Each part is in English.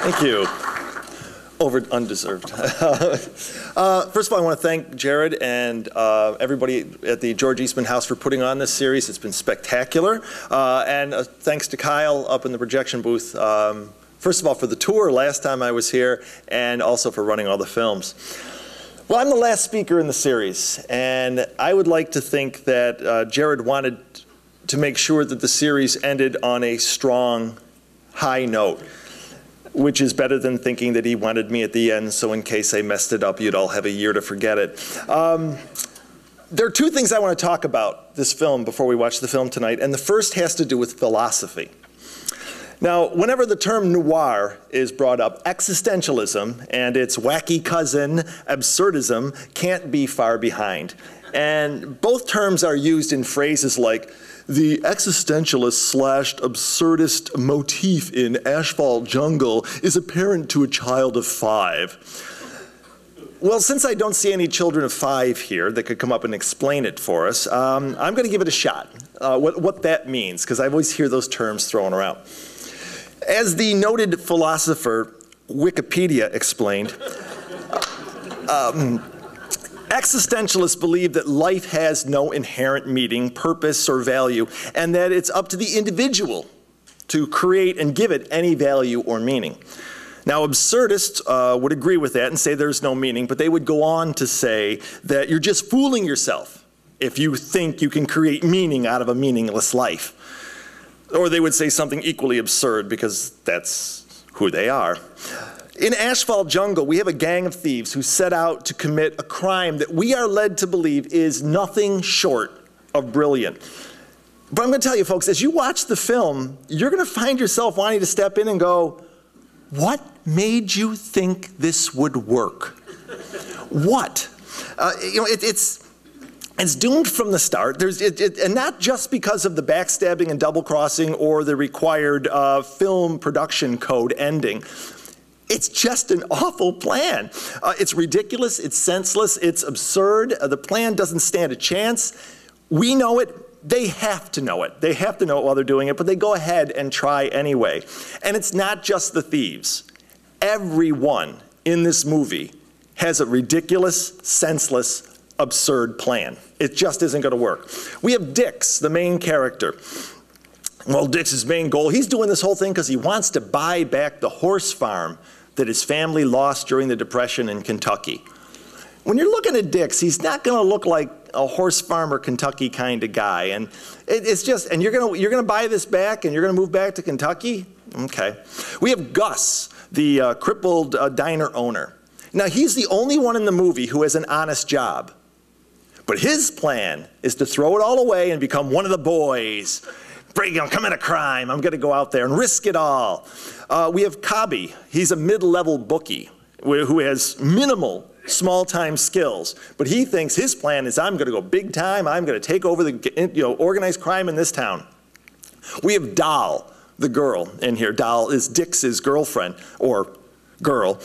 Thank you. Undeserved. First of all, I want to thank Jared and everybody at the George Eastman House for putting on this series. It's been spectacular. And thanks to Kyle up in the projection booth, first of all, for the tour last time I was here, and also for running all the films. Well, I'm the last speaker in the series, and I would like to think that Jared wanted to make sure that the series ended on a strong, high note, which is better than thinking that he wanted me at the end, so in case I messed it up, you'd all have a year to forget it. There are two things I want to talk about this film before we watch the film tonight, and the first has to do with philosophy. Now, whenever the term noir is brought up, existentialism and its wacky cousin, absurdism, can't be far behind. And both terms are used in phrases like, the existentialist/absurdist motif in Asphalt Jungle is apparent to a child of 5. Well, since I don't see any children of 5 here that could come up and explain it for us, I'm going to give it a shot, what that means, because I always hear those terms thrown around. As the noted philosopher Wikipedia explained, existentialists believe that life has no inherent meaning, purpose, or value, and that it's up to the individual to create and give it any value or meaning. Now, absurdists would agree with that and say there's no meaning, but they would go on to say that you're just fooling yourself if you think you can create meaning out of a meaningless life. Or they would say something equally absurd, because that's who they are. In Asphalt Jungle, we have a gang of thieves who set out to commit a crime that we are led to believe is nothing short of brilliant. But I'm going to tell you, folks, as you watch the film, you're going to find yourself wanting to step in and go, what made you think this would work? What? You know, it's doomed from the start, and not just because of the backstabbing and double-crossing or the required film production code ending. It's just an awful plan. It's ridiculous, it's senseless, it's absurd. The plan doesn't stand a chance. We know it. They have to know it. They have to know it while they're doing it, but they go ahead and try anyway. And it's not just the thieves. Everyone in this movie has a ridiculous, senseless, absurd plan. It just isn't going to work. We have Dix, the main character. Well, Dix's main goal, he's doing this whole thing because he wants to buy back the horse farm that his family lost during the Depression in Kentucky. When you're looking at Dix, he's not going to look like a horse farmer Kentucky kind of guy. And it's just, and you're going to buy this back and you're going to move back to Kentucky? Okay. We have Gus, the crippled diner owner. Now, he's the only one in the movie who has an honest job. But his plan is to throw it all away and become one of the boys. Commit a crime, I'm going to go out there and risk it all. We have Cobby. He's a mid-level bookie who has minimal small-time skills. But he thinks his plan is, I'm going to go big time. I'm going to take over the organized crime in this town. We have Doll, the girl in here. Doll is Dix's girlfriend, or girl.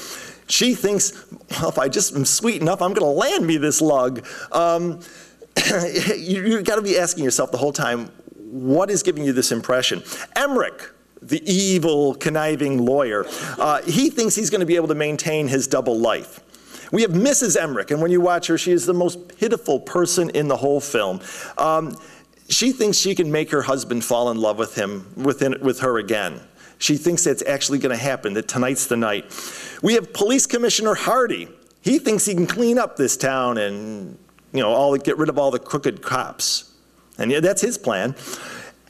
She thinks, well, if I just am sweet enough, I'm going to land me this lug. You've got to be asking yourself the whole time, what is giving you this impression? Emmerich, the evil, conniving lawyer, he thinks he's going to be able to maintain his double life. We have Mrs. Emmerich, and when you watch her, she is the most pitiful person in the whole film. She thinks she can make her husband fall in love with him, with her again. She thinks that's actually going to happen, that tonight's the night. We have Police Commissioner Hardy. He thinks he can clean up this town and, get rid of all the crooked cops. And yeah, that's his plan.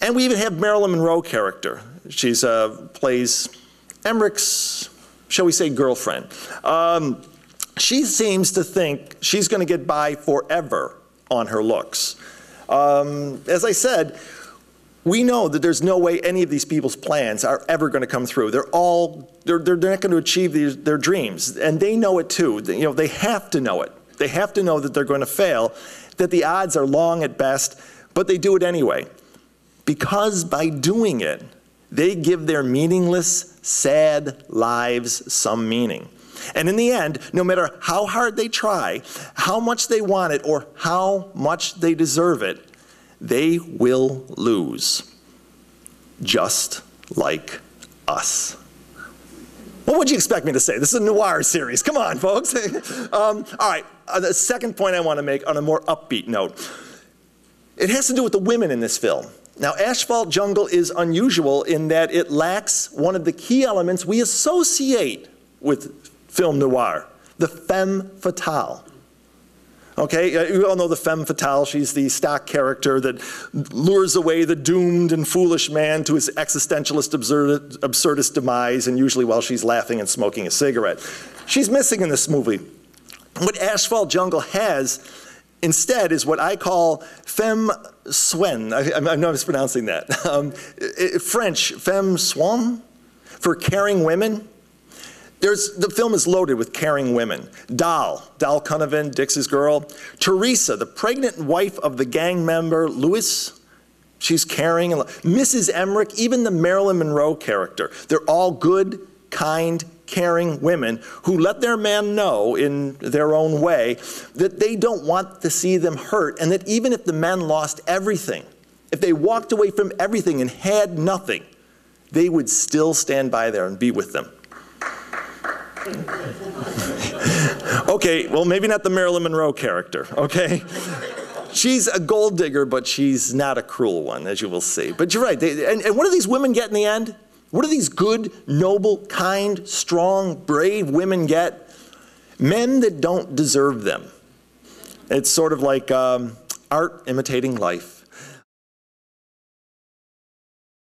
And we even have Marilyn Monroe character. She plays Emmerich's, shall we say, girlfriend. She seems to think she's going to get by forever on her looks. As I said, we know that there's no way any of these people's plans are ever going to come through. They're not going to achieve their dreams, and they know it too. They have to know it. They have to know that they're going to fail, that the odds are long at best, but they do it anyway. Because by doing it, they give their meaningless, sad lives some meaning. And in the end, no matter how hard they try, how much they want it, or how much they deserve it, they will lose. Just like us. What would you expect me to say? This is a noir series. Come on, folks. All right, the second point I want to make on a more upbeat note. It has to do with the women in this film. Now, Asphalt Jungle is unusual in that it lacks one of the key elements we associate with film noir, the femme fatale. Okay, you all know the femme fatale. She's the stock character that lures away the doomed and foolish man to his existentialist absurdist demise, and usually while she's laughing and smoking a cigarette. She's missing in this movie. What Asphalt Jungle has instead is what I call femme soin. I'm not mispronouncing that. French, femme soin, for caring women. The film is loaded with caring women. Dal Cunnivan, Dix's girl. Teresa, the pregnant wife of the gang member Louis, she's caring. Mrs. Emmerich, even the Marilyn Monroe character. They're all good, kind, caring women who let their man know in their own way that they don't want to see them hurt, and that even if the men lost everything, if they walked away from everything and had nothing, they would still stand by there and be with them. Okay, well, maybe not the Marilyn Monroe character, okay? She's a gold digger, but she's not a cruel one, as you will see. But you're right, and what do these women get in the end? What do these good, noble, kind, strong, brave women get? Men that don't deserve them. It's sort of like art imitating life.